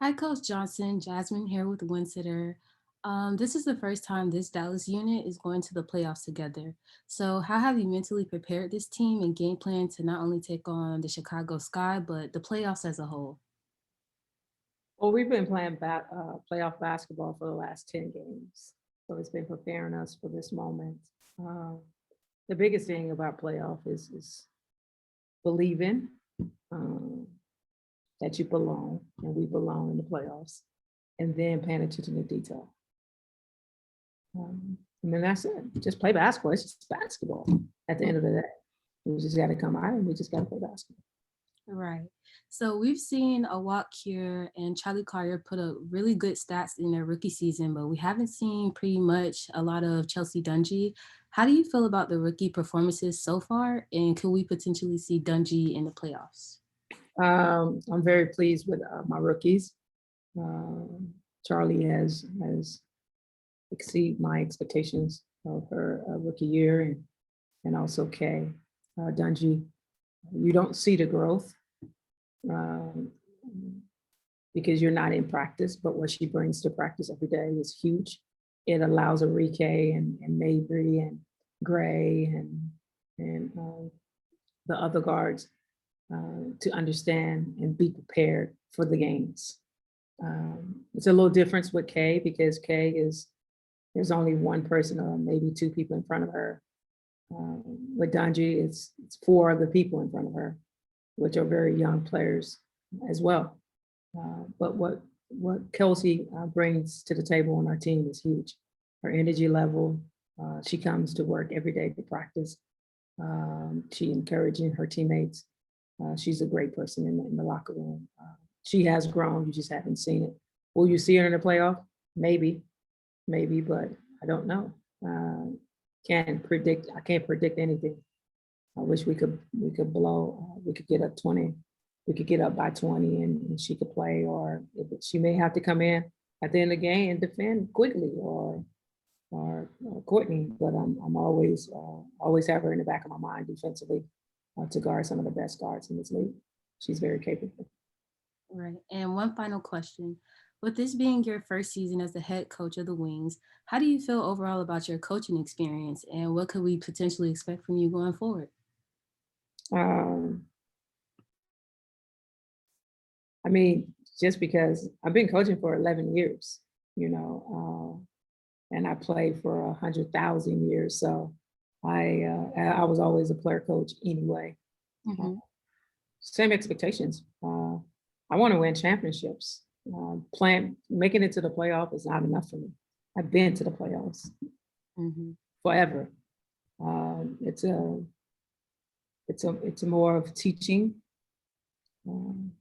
Hi, Coach Johnson. Jasmine here with Winsitter. This is the first time this Dallas unit is going to the playoffs together. So, how have you mentally prepared this team and game plan to not only take on the Chicago Sky, but the playoffs as a whole? Well, we've been playing playoff basketball for the last 10 games. So it's been preparing us for this moment. Uh, the biggest thing about playoff is believing um, that you belong, and we belong in the playoffs, and then paying attention to detail. And then that's it. Just play basketball. It's just basketball at the end of the day. We just got to come out and we just got to play basketball. Right. So we've seen a walk here and Charlie Collier put up really good stats in their rookie season, but we haven't seen pretty much a lot of Chelsea Dungy. How do you feel about the rookie performances so far? And could we potentially see Dungy in the playoffs? I'm very pleased with my rookies. Um, Charlie has exceed my expectations of her rookie year, and also Kay Dungy. You don't see the growth um, because you're not in practice, but what she brings to practice every day is huge. It allows Enrique and Mabry and Gray and the other guards to understand and be prepared for the games. It's a little difference with Kay because Kay is there's only one person or maybe two people in front of her. With Danji, it's four other people in front of her, which are very young players as well. But what Kelsey brings to the table on our team is huge. Her energy level, she comes to work every day to practice. She encouraging her teammates. She's a great person in the locker room. She has grown, you just haven't seen it. Will you see her in the playoff? Maybe, but I don't know. I can't predict anything. I wish we could get up 20, we could get up by 20 and she could play, or she may have to come in at the end of the game and defend quickly or Courtney, but I'm always have her in the back of my mind defensively to guard some of the best guards in this league. She's very capable. Right. And one final question. With this being your first season as the head coach of the Wings, how do you feel overall about your coaching experience and what could we potentially expect from you going forward? Um, I mean, just because I've been coaching for 11 years, you know, and I played for 100,000 years. So I was always a player coach anyway. Mhm. Same expectations. I want to win championships. Playing, making it to the playoff is not enough for me. I've been to the playoffs Mhm. forever. It's a more of teaching um,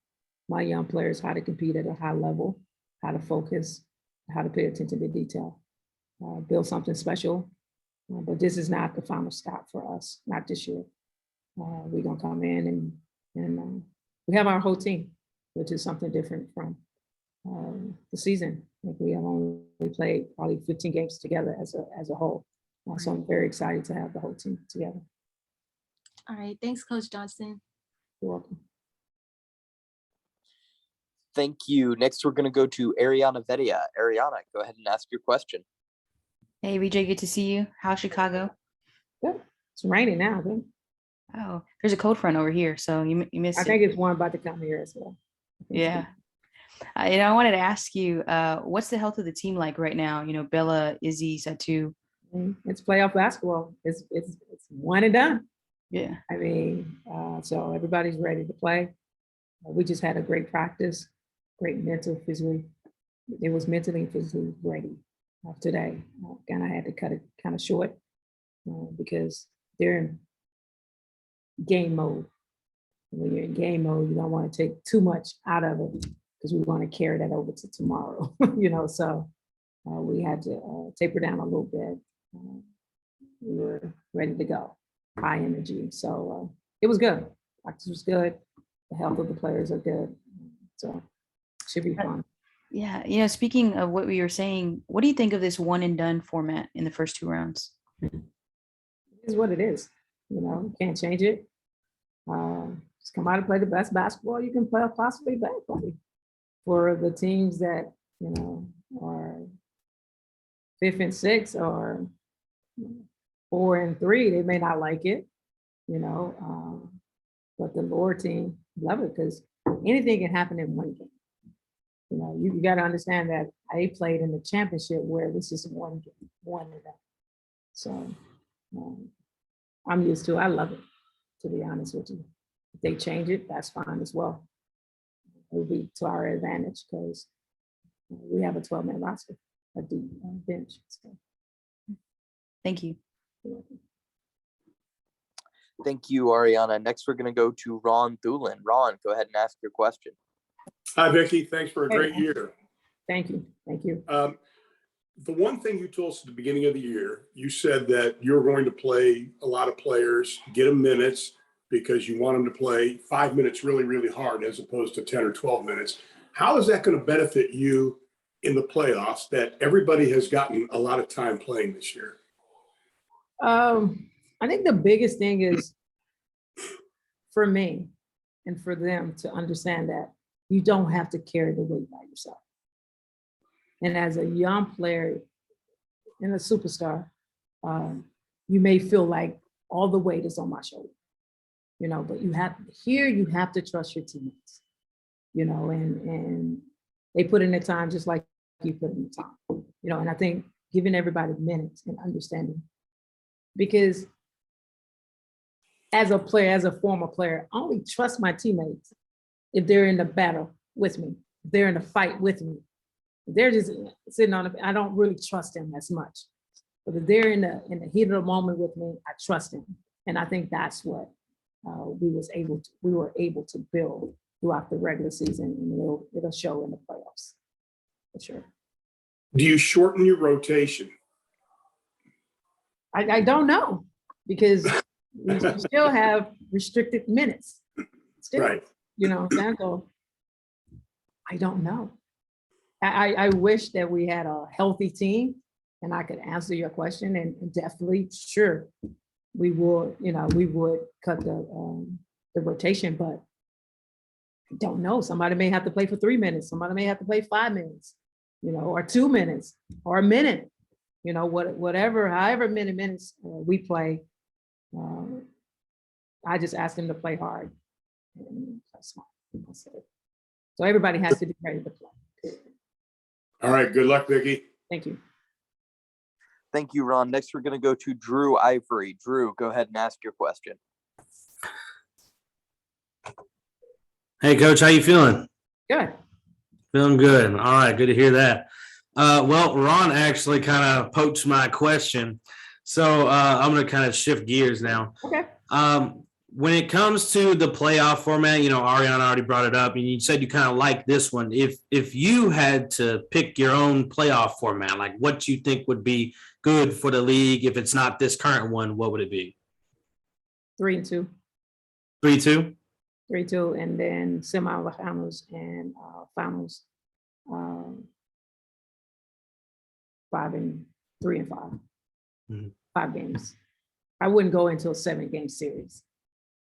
my young players how to compete at a high level, how to focus, how to pay attention to detail, build something special. But this is not the final stop for us, not this year. We're gonna come in and we have our whole team, which is something different from the season. Like we have only played probably 15 games together as a whole. So I'm very excited to have the whole team together. All right. Thanks, Coach Johnson. You're welcome. Thank you. Next, we're going to go to Ariana Vetti. Ariana, go ahead and ask your question. Hey, VJ, good to see you. How's Chicago? Good. It's raining now, I think. Oh, there's a cold front over here, so you missed I it. think it's one about to come here as well. Yeah. I wanted to ask you, what's the health of the team like right now? You know, Bella, Izzy, Satu. It's playoff basketball. It's one and done. Yeah. I mean, so everybody's ready to play. We just had a great practice, great mental, physically. It was mentally and physically ready today. And I had to cut it kind of short because they're in game mode. When you're in game mode, you don't want to take too much out of it because we want to carry that over to tomorrow. So we had to taper down a little bit. We were ready to go, high energy. So it was good. Practice was good. The health of the players are good. So should be fun. Yeah. You know, speaking of what we were saying, what do you think of this one and done format in the first two rounds? It is what it is. Can't change it. Just come out and play the best basketball you can play, possibly play. for the teams that, are 5th and 6th or 4 and 3, they may not like it, but the lower team love it because anything can happen in one game. You got to understand that I played in the championship where this is one game, one event. So I'm used to it. I love it, to be honest with you. If they change it, that's fine as well. It'll be to our advantage because we have a 12-man roster, a deep bench. So. Thank you. Thank you, Ariana. Next, we're going to go to Ron Thulin. Ron, go ahead and ask your question. Hi, Vicki. Thanks for a great year. Thank you. Thank you. The one thing you told us at the beginning of the year, you said that you're going to play a lot of players, get them minutes because you want them to play 5 minutes really, really hard as opposed to 10 or 12 minutes. How is that going to benefit you in the playoffs that everybody has gotten a lot of time playing this year? I think the biggest thing is for me and for them to understand that you don't have to carry the weight by yourself. And as a young player and a superstar, you may feel like all the weight is on my shoulder, but you have to trust your teammates, and they put in the time just like you put in the time, and I think giving everybody minutes and understanding, because as a player, as a former player, I only trust my teammates if they're in the battle with me, if they're in a fight with me. They're just sitting on it. I don't really trust them as much. But if they're in the heat of the moment with me, I trust them. And I think that's what we were able to build throughout the regular season, and it'll show in the playoffs for sure. Do you shorten your rotation? I don't know, because we still have restricted minutes. Still, Right. So I don't know. I wish that we had a healthy team and I could answer your question, and definitely, sure, we would cut the rotation, but I don't know. Somebody may have to play for 3 minutes. Somebody may have to play 5 minutes, or 2 minutes or a minute, whatever, however many minutes we play. I just ask them to play hard. And that's smart. That's it. So everybody has to be ready to play. All right. Good luck, Vicki. Thank you. Thank you, Ron. Next, we're going to go to Drew Ivory. Drew, go ahead and ask your question. Hey, Coach, how you feeling? Good. Feeling good. All right, good to hear that. Well, Ron actually kind of poked my question, so I'm going to kind of shift gears now. Okay. When it comes to the playoff format, Ariana already brought it up, and you said you kind of like this one. If you had to pick your own playoff format, like what you think would be good for the league, if it's not this current one, what would it be? 3-2. 3-2? 3-2, and then semifinals and finals. 5 and 3 and 5. Mm-hmm. 5 games. I wouldn't go into a 7-game series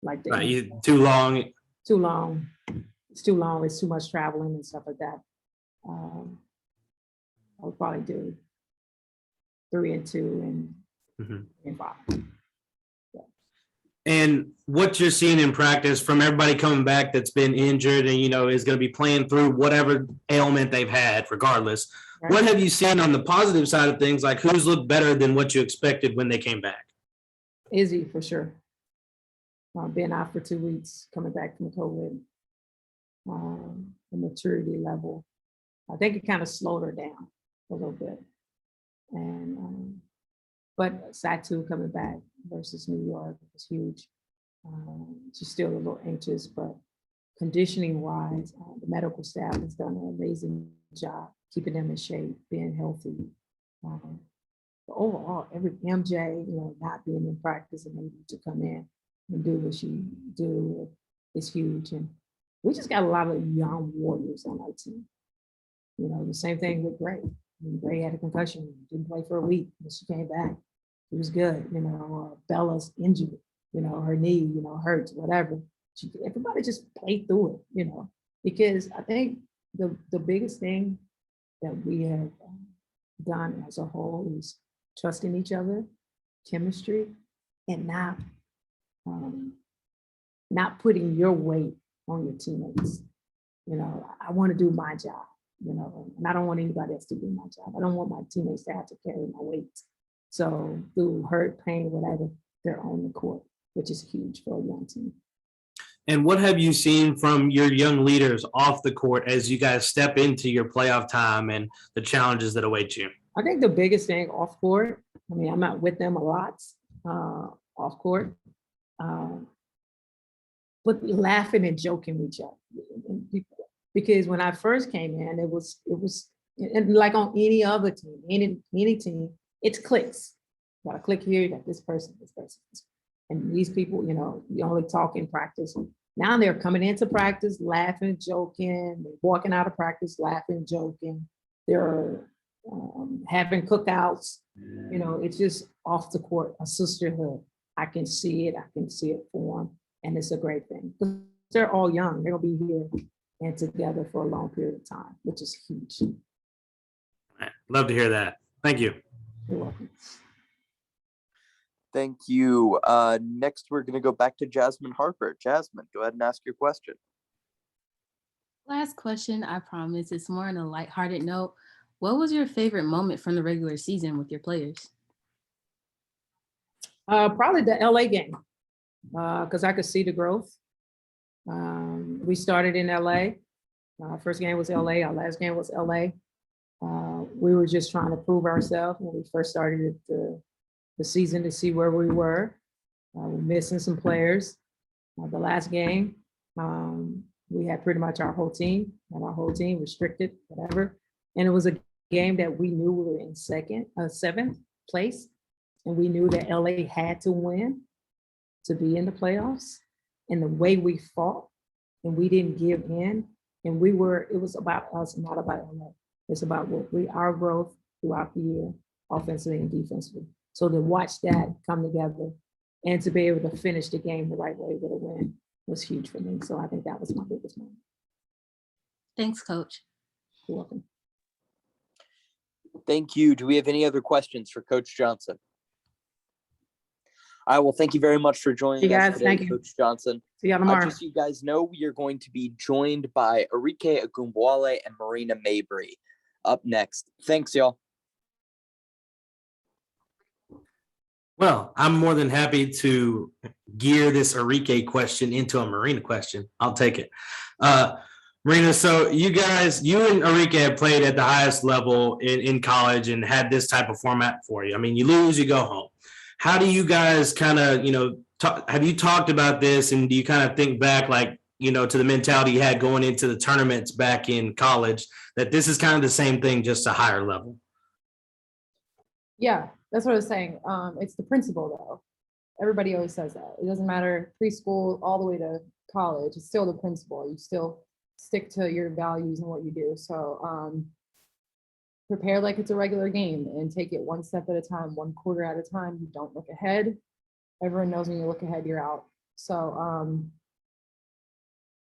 like that. Right, too long. Too long. It's too long. It's too much traveling and stuff like that. I would probably do 3-2 and 5. And what you're seeing in practice from everybody coming back that's been injured and, is going to be playing through whatever ailment they've had, regardless. Right. What have you seen on the positive side of things? Like, who's looked better than what you expected when they came back? Izzy, for sure. Being out for 2 weeks, coming back from COVID, the maturity level. I think it kind of slowed her down a little bit. And but Satu coming back versus New York was huge. She's still a little anxious, but conditioning wise, the medical staff has done an amazing job keeping them in shape, being healthy. But overall, every MJ, not being in practice and able to come in and do what she do is huge. And we just got a lot of young warriors on our team. The same thing with Gray. Gray had a concussion, didn't play for a week, but she came back. It was good. Bella's injured, her knee, hurts, whatever. Everybody just played through it, because I think the biggest thing that we have done as a whole is trusting each other, chemistry, and not putting your weight on your teammates. You know, I want to do my job, you know, and I don't want anybody else to do my job. I don't want my teammates to have to carry my weight. So through hurt, pain, whatever, they're on the court, which is huge for a young team. And what have you seen from your young leaders off the court as you guys step into your playoff time and the challenges that await you? I think the biggest thing off court, I mean, I'm out with them a lot off court, but laughing and joking with each other. Because when I first came in, it was and like on any other team, any team, it's clicks. You got a click here, you got this person. And these people, you know, you only talk in practice. Now they're coming into practice, laughing, joking, walking out of practice, laughing, joking. They're having cookouts. You know, it's just off the court, a sisterhood. I can see it form, and it's a great thing. They're all young. They're gonna be here and together for a long period of time, which is huge. Love to hear that. Thank you. You're welcome. Thank you. Next, we're going to go back to Jasmine Harper. Jasmine, go ahead and ask your question. Last question, I promise. It's more on a lighthearted note. What was your favorite moment from the regular season with your players? Probably the LA game, because I could see the growth. We started in LA. Our first game was LA. Our last game was LA. We were just trying to prove ourselves when we first started the season to see where we were. We're missing some players. The last game, we had pretty much our whole team, restricted, whatever. And it was a game that we knew we were in seventh place. And we knew that LA had to win to be in the playoffs. And the way we fought, and we didn't give in, and it was about us, not about LA. It's about our growth throughout the year, offensively and defensively. So to watch that come together and to be able to finish the game the right way with a win was huge for me. So I think that was my biggest moment. Thanks, Coach. You're welcome. Thank you. Do we have any other questions for Coach Johnson? I will thank you very much for joining us today, thank you. Coach Johnson. See you tomorrow. Just so you guys know, we are going to be joined by Arike Agumbwale and Marina Mabry up next. Thanks, y'all. Well, I'm more than happy to gear this Arike question into a Marina question. I'll take it. Marina, so you and Arike have played at the highest level in college and had this type of format for you. I mean, you lose, you go home. How do you guys kind of, have you talked about this, and do you kind of think back, like, to the mentality you had going into the tournaments back in college, that this is kind of the same thing, just a higher level? Yeah, that's what I was saying. It's the principle, though. Everybody always says that. It doesn't matter preschool all the way to college. It's still the principle. You still stick to your values and what you do. So prepare like it's a regular game and take it one step at a time, one quarter at a time. You don't look ahead. Everyone knows when you look ahead, you're out. So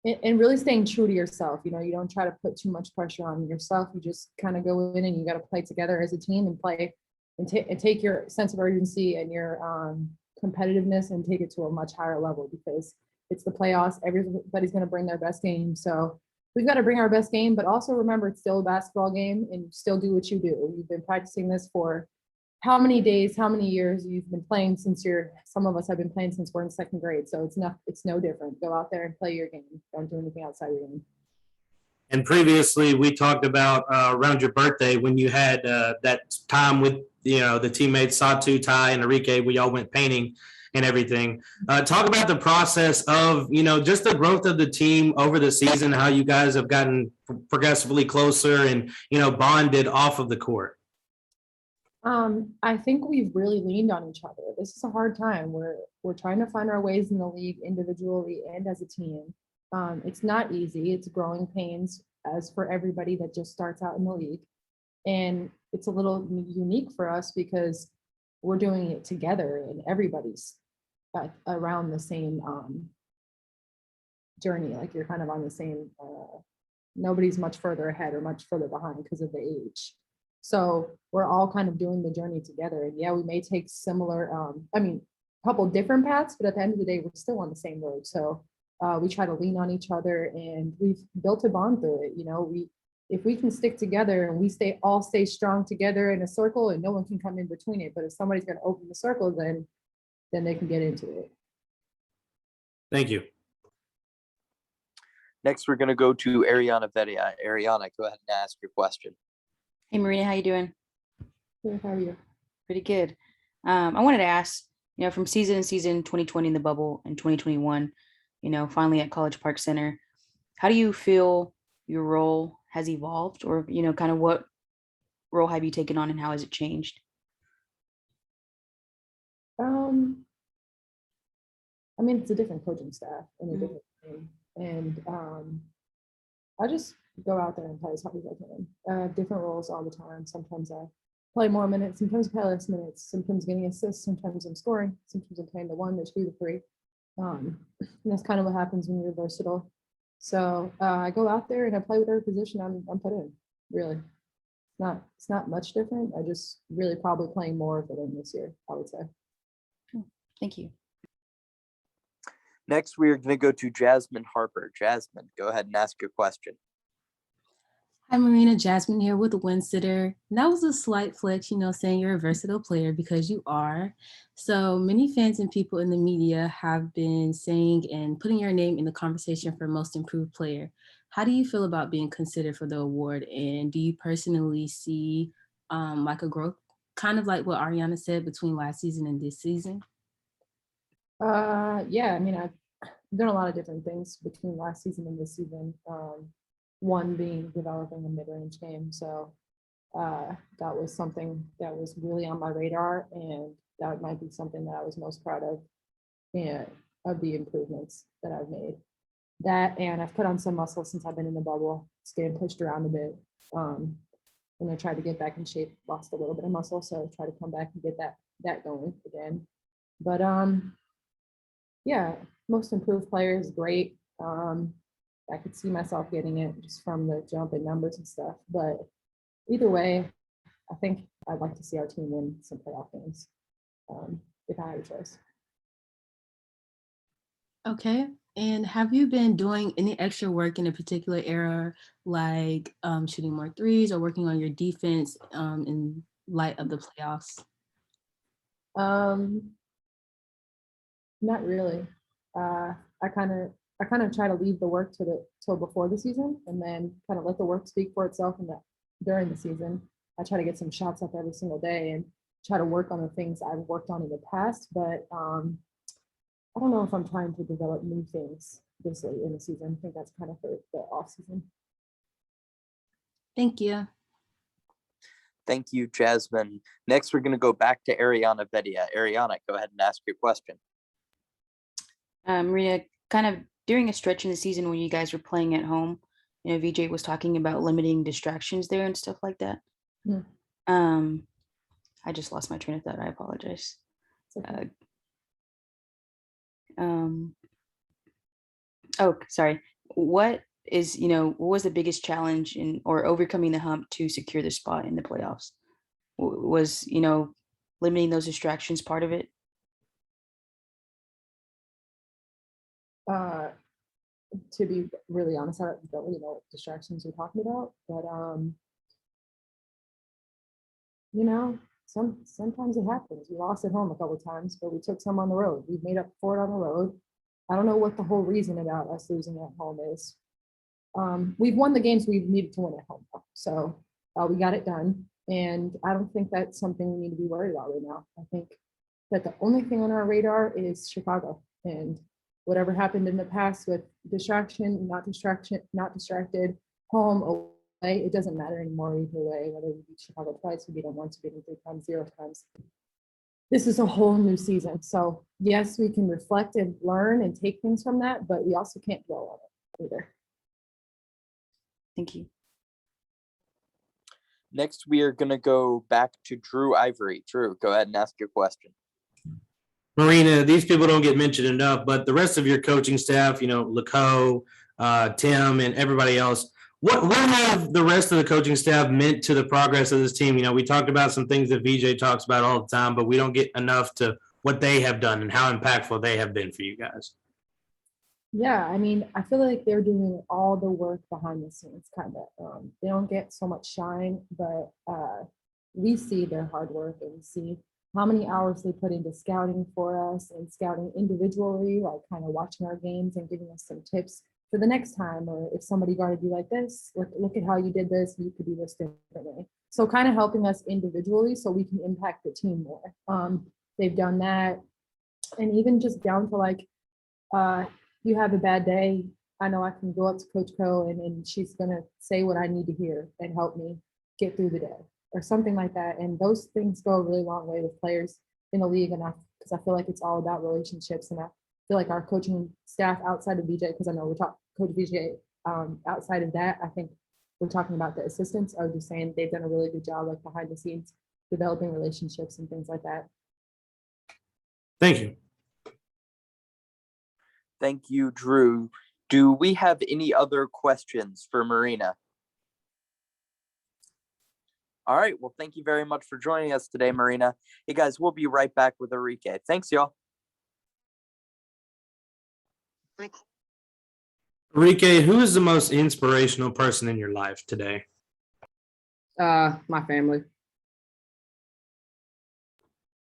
and really staying true to yourself. You don't try to put too much pressure on yourself. You just kind of go in and you got to play together as a team and play and take your sense of urgency and your competitiveness and take it to a much higher level, because it's the playoffs. Everybody's going to bring their best game. So we've got to bring our best game, but also remember it's still a basketball game and still do what you do. You've been practicing this for how many days, how many years? You've been playing some of us have been playing since we're in second grade. So it's no different. Go out there and play your game. Don't do anything outside your game. And previously we talked about around your birthday when you had that time with, the teammates Satu, Ty, and Arike, we all went painting and everything. Talk about the process of, just the growth of the team over the season, how you guys have gotten progressively closer and, bonded off of the court. I think we've really leaned on each other. This is a hard time. We're trying to find our ways in the league individually and as a team. It's not easy. It's growing pains, as for everybody that just starts out in the league. And it's a little unique for us because we're doing it together and everybody's around the same journey. Like you're kind of on the same nobody's much further ahead or much further behind because of the age. So we're all kind of doing the journey together. And yeah, we may take similar, a couple different paths, but at the end of the day, we're still on the same road. So we try to lean on each other, and we've built a bond through it. If we can stick together and we all stay strong together in a circle, and no one can come in between it. But if somebody's going to open the circle, then they can get into it. Thank you. Next, we're going to go to Ariana Vetti. Ariana, go ahead and ask your question. Hey, Marina, how you doing? Good, how are you? Pretty good. I wanted to ask, from season 2020 in the bubble and 2021, finally at College Park Center, how do you feel your role has evolved, or, kind of what role have you taken on and how has it changed? It's a different coaching staff and a different team. And I just go out there and play as hard as I can. Different roles all the time. Sometimes I play more minutes, sometimes I play less minutes, sometimes getting assists, sometimes I'm scoring, sometimes I'm playing the 1, the 2, the 3. And that's kind of what happens when you're versatile. So I go out there and I play with every position I'm put in, really. It's not much different. I just really probably playing more of it in this year, I would say. Thank you. Next, we are going to go to Jasmine Harper. Jasmine, go ahead and ask your question. Hi, Marina. Jasmine here with the Win Sitter. That was a slight flex, saying you're a versatile player, because you are. So many fans and people in the media have been saying and putting your name in the conversation for most improved player. How do you feel about being considered for the award? And do you personally see like a growth, kind of like what Ariana said, between last season and this season? Yeah, I've done a lot of different things between last season and this season. One being developing a mid-range game. So that was something that was really on my radar, and that might be something that I was most proud of, and of the improvements that I've made. That, and I've put on some muscle since I've been in the bubble. It's getting pushed around a bit. And I tried to get back in shape, lost a little bit of muscle, so I try to come back and get that going again. But yeah, most improved player is great. I could see myself getting it just from the jump in numbers and stuff. But either way, I think I'd like to see our team win some playoff games if I had a choice. Okay. And have you been doing any extra work in a particular area, like shooting more threes or working on your defense in light of the playoffs? Not really. I kind of try to leave the work till before the season, and then kind of let the work speak for itself. And that during the season, I try to get some shots up every single day and try to work on the things I've worked on in the past. But I don't know if I'm trying to develop new things this late in the season. I think that's kind of for the off season. Thank you. Thank you, Jasmine. Next, we're going to go back to Ariana Vetti. Ariana, go ahead and ask your question. Maria, kind of during a stretch in the season when you guys were playing at home, VJ was talking about limiting distractions there and stuff like that. Yeah. I just lost my train of thought. I apologize. Okay. Oh, sorry. What was the biggest challenge or overcoming the hump to secure the spot in the playoffs? Was, limiting those distractions part of it? To be really honest, I don't really know what distractions you're talking about, but sometimes it happens. We lost at home a couple of times, but we took some on the road. We've made up for it on the road. I don't know what the whole reason about us losing at home is. We've won the games we've needed to win at home, so we got it done. And I don't think that's something we need to be worried about right now. I think that the only thing on our radar is Chicago, and whatever happened in the past with distraction, not distracted, home, away, it doesn't matter anymore either way, whether we beat Chicago twice, we beat them once, we beat them 3 times, 0 times. This is a whole new season. So yes, we can reflect and learn and take things from that, but we also can't dwell on it either. Thank you. Next, we are going to go back to Drew Ivory. Drew, go ahead and ask your question. Marina, these people don't get mentioned enough, but the rest of your coaching staff, Laco, Tim, and everybody else, what have the rest of the coaching staff meant to the progress of this team? You know, we talked about some things that VJ talks about all the time, but we don't get enough to what they have done and how impactful they have been for you guys. Yeah, I mean, I feel like they're doing all the work behind the scenes, kind of. They don't get so much shine, but we see their hard work and we see how many hours they put into scouting for us and scouting individually, like kind of watching our games and giving us some tips for the next time. Or if somebody guarded you like this, look at how you did this, you could do this differently. So kind of helping us individually so we can impact the team more. They've done that. And even just down to like, you have a bad day, I know I can go up to Coach Co and she's gonna say what I need to hear and help me get through the day or something like that. And those things go a really long way with players in the league. And because I feel like it's all about relationships. And I feel like our coaching staff outside of VJ, because I know we're talking Coach VJ, outside of that, I think we're talking about the assistants are just saying they've done a really good job like behind the scenes, developing relationships and things like that. Thank you. Thank you, Drew. Do we have any other questions for Marina? All right. Well, thank you very much for joining us today, Marina. Hey, guys, we'll be right back with Enrique. Thanks, y'all. Enrique, who is the most inspirational person in your life today? My family.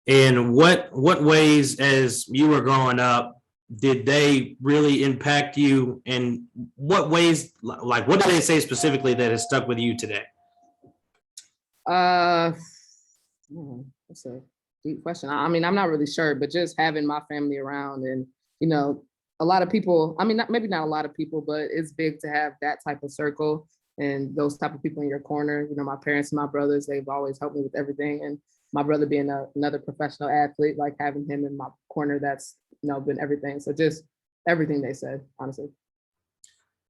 And what ways, as you were growing up, did they really impact you? And what ways, like, what did they say specifically that has stuck with you today? That's a deep question. I mean, I'm not really sure, but just having my family around and, you know, a lot of people, I mean, maybe not a lot of people, but it's big to have that type of circle and those type of people in your corner. You know, my parents and my brothers, they've always helped me with everything. And my brother being another professional athlete, like having him in my corner, that's, you know, been everything. So just everything they said, honestly.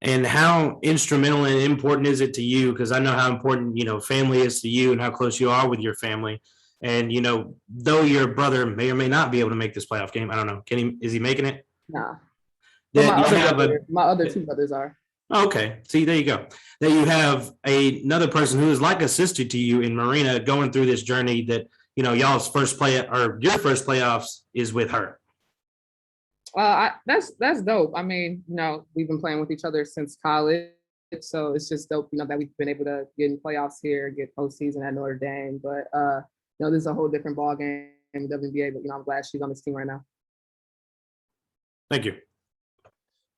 And how instrumental and important is it to you? Because I know how important, you know, family is to you and how close you are with your family. And, you know, though your brother may or may not be able to make this playoff game, I don't know. Is he making it? Nah. But my other two brothers are. Okay. See, there you go. That you have another person who is like a sister to you in Marina going through this journey that, you know, y'all's first play or your first playoffs is with her. That's dope. I mean, you know, we've been playing with each other since college. So it's just dope, you know, that we've been able to get in playoffs here, get postseason at Notre Dame. But you know, this is a whole different ball game in the WNBA, but you know, I'm glad she's on this team right now. Thank you.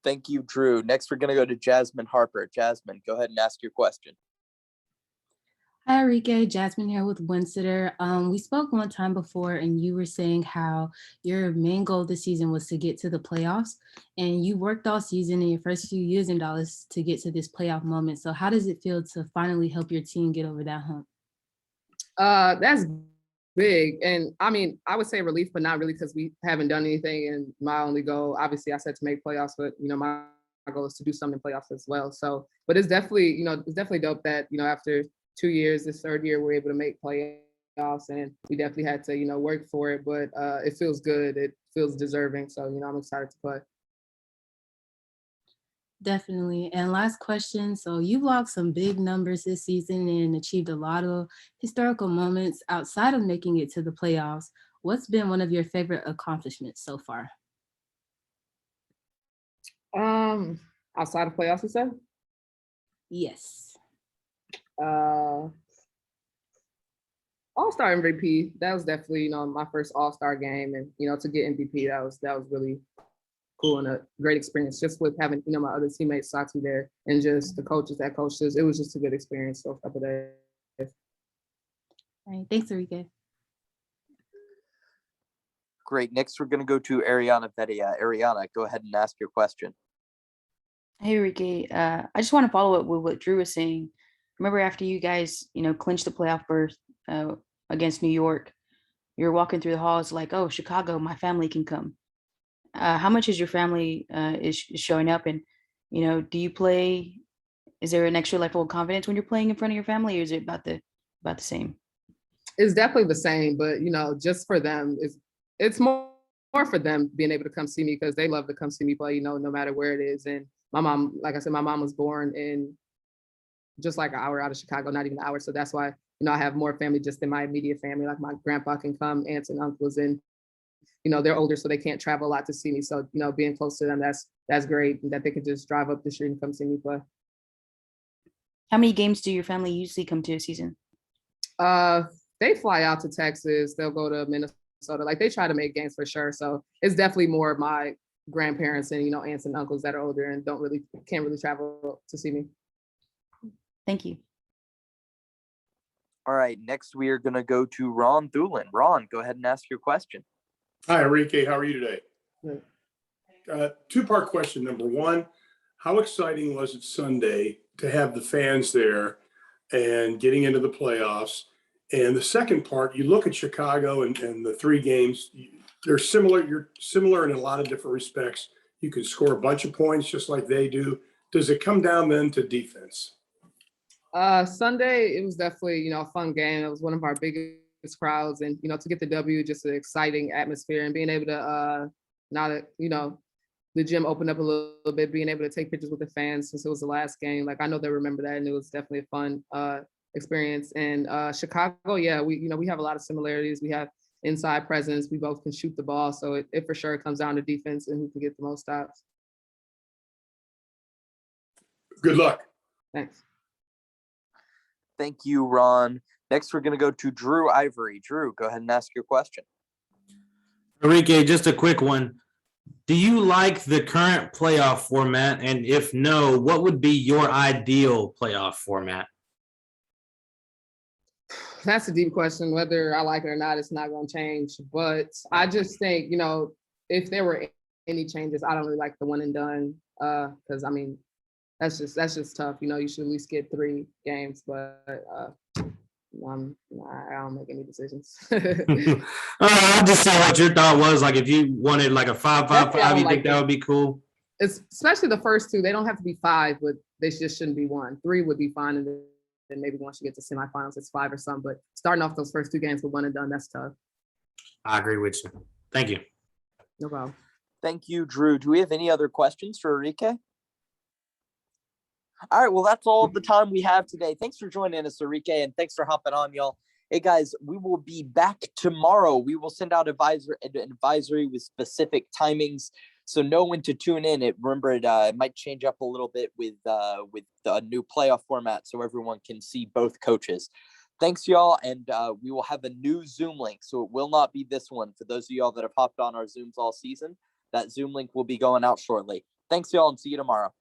Thank you, Drew. Next, we're going to go to Jasmine Harper. Jasmine, go ahead and ask your question. Hi, Enrique. Jasmine here with Winsitter. We spoke one time before, and you were saying how your main goal this season was to get to the playoffs, and you worked all season in your first few years in Dallas to get to this playoff moment. So how does it feel to finally help your team get over that hump? That's big. And I mean, I would say relief, but not really because we haven't done anything. And my only goal, obviously I said to make playoffs, but you know, my goal is to do something in playoffs as well. So, but it's definitely, you know, it's definitely dope that, you know, after 2 years, this third year, we're able to make playoffs and we definitely had to, you know, work for it, but it feels good. It feels deserving. So, you know, I'm excited to play. Definitely. And last question. So you've logged some big numbers this season and achieved a lot of historical moments outside of making it to the playoffs. What's been one of your favorite accomplishments so far? Outside of playoffs, you said? Yes. All-Star MVP. That was definitely, you know, my first All-Star game, and you know, to get MVP, that was really cool and a great experience. Just with having, you know, my other teammates, Satu there, and just the coaches that coached us. It was just a good experience. So couple days. All right. Thanks, Enrique. Great. Next, we're going to go to Ariana Vetti. Ariana, go ahead and ask your question. Hey, Enrique. I just want to follow up with what Drew was saying. Remember after you guys, you know, clinched the playoff berth against New York, you're walking through the halls like, oh, Chicago, my family can come. How much is your family is showing up? And, you know, do you play, is there an extra level of confidence when you're playing in front of your family, or is it about the same? It's definitely the same, but you know, just for them, it's more for them being able to come see me because they love to come see me play, you know, no matter where it is. And my mom, like I said, my mom was born in just like an hour out of Chicago, not even an hour. So that's why, I have more family just in my immediate family. Like my grandpa can come, aunts and uncles, and they're older, so they can't travel a lot to see me. So, being close to them, that's great. And that they can just drive up the street and come see me play. How many games do your family usually come to a season? They fly out to Texas. They'll go to Minnesota. Like they try to make games for sure. So it's definitely more of my grandparents and, aunts and uncles that are older and can't really travel to see me. Thank you. All right, next we are going to go to Ron Thulin. Ron, go ahead and ask your question. Hi, Enrique. How are you today? Good. Two-part question. Number one, how exciting was it Sunday to have the fans there and getting into the playoffs? And the second part, you look at Chicago and the three games, they're similar. You're similar in a lot of different respects. You can score a bunch of points just like they do. Does it come down then to defense? Sunday, it was definitely, a fun game. It was one of our biggest crowds, and, to get the W, just an exciting atmosphere and being able to, now that, the gym opened up a little bit, being able to take pictures with the fans since it was the last game. Like, I know they remember that, and it was definitely a fun experience. And Chicago, yeah, we have a lot of similarities. We have inside presence. We both can shoot the ball. So it for sure comes down to defense and who can get the most stops. Good luck. Thanks. Thank you, Ron. Next, we're going to go to Drew Ivory. Drew, go ahead and ask your question. Enrique, just a quick one. Do you like the current playoff format? And if no, what would be your ideal playoff format? That's a deep question. Whether I like it or not, it's not going to change. But I just think, if there were any changes, I don't really like the one and done. Because that's just tough. You should at least get 3 games. But I don't make any decisions. I just saw what your thought was. Like, if you wanted like a 5-5-5, you think that would be cool? It's especially the first 2. They don't have to be 5, but they just shouldn't be 1. 3 would be fine, and then maybe once you get to semifinals, it's 5 or something. But starting off those first 2 games with one and done, that's tough. I agree with you. Thank you. No problem. Thank you, Drew. Do we have any other questions for Enrique? All right, well, that's all of the time we have today. Thanks for joining us, Enrique, and thanks for hopping on, y'all. Hey, guys, we will be back tomorrow. We will send out an advisory with specific timings, so know when to tune in. Remember, it might change up a little bit with the new playoff format, so everyone can see both coaches. Thanks, y'all, and we will have a new Zoom link, so it will not be this one. For those of y'all that have hopped on our Zooms all season, that Zoom link will be going out shortly. Thanks, y'all, and see you tomorrow.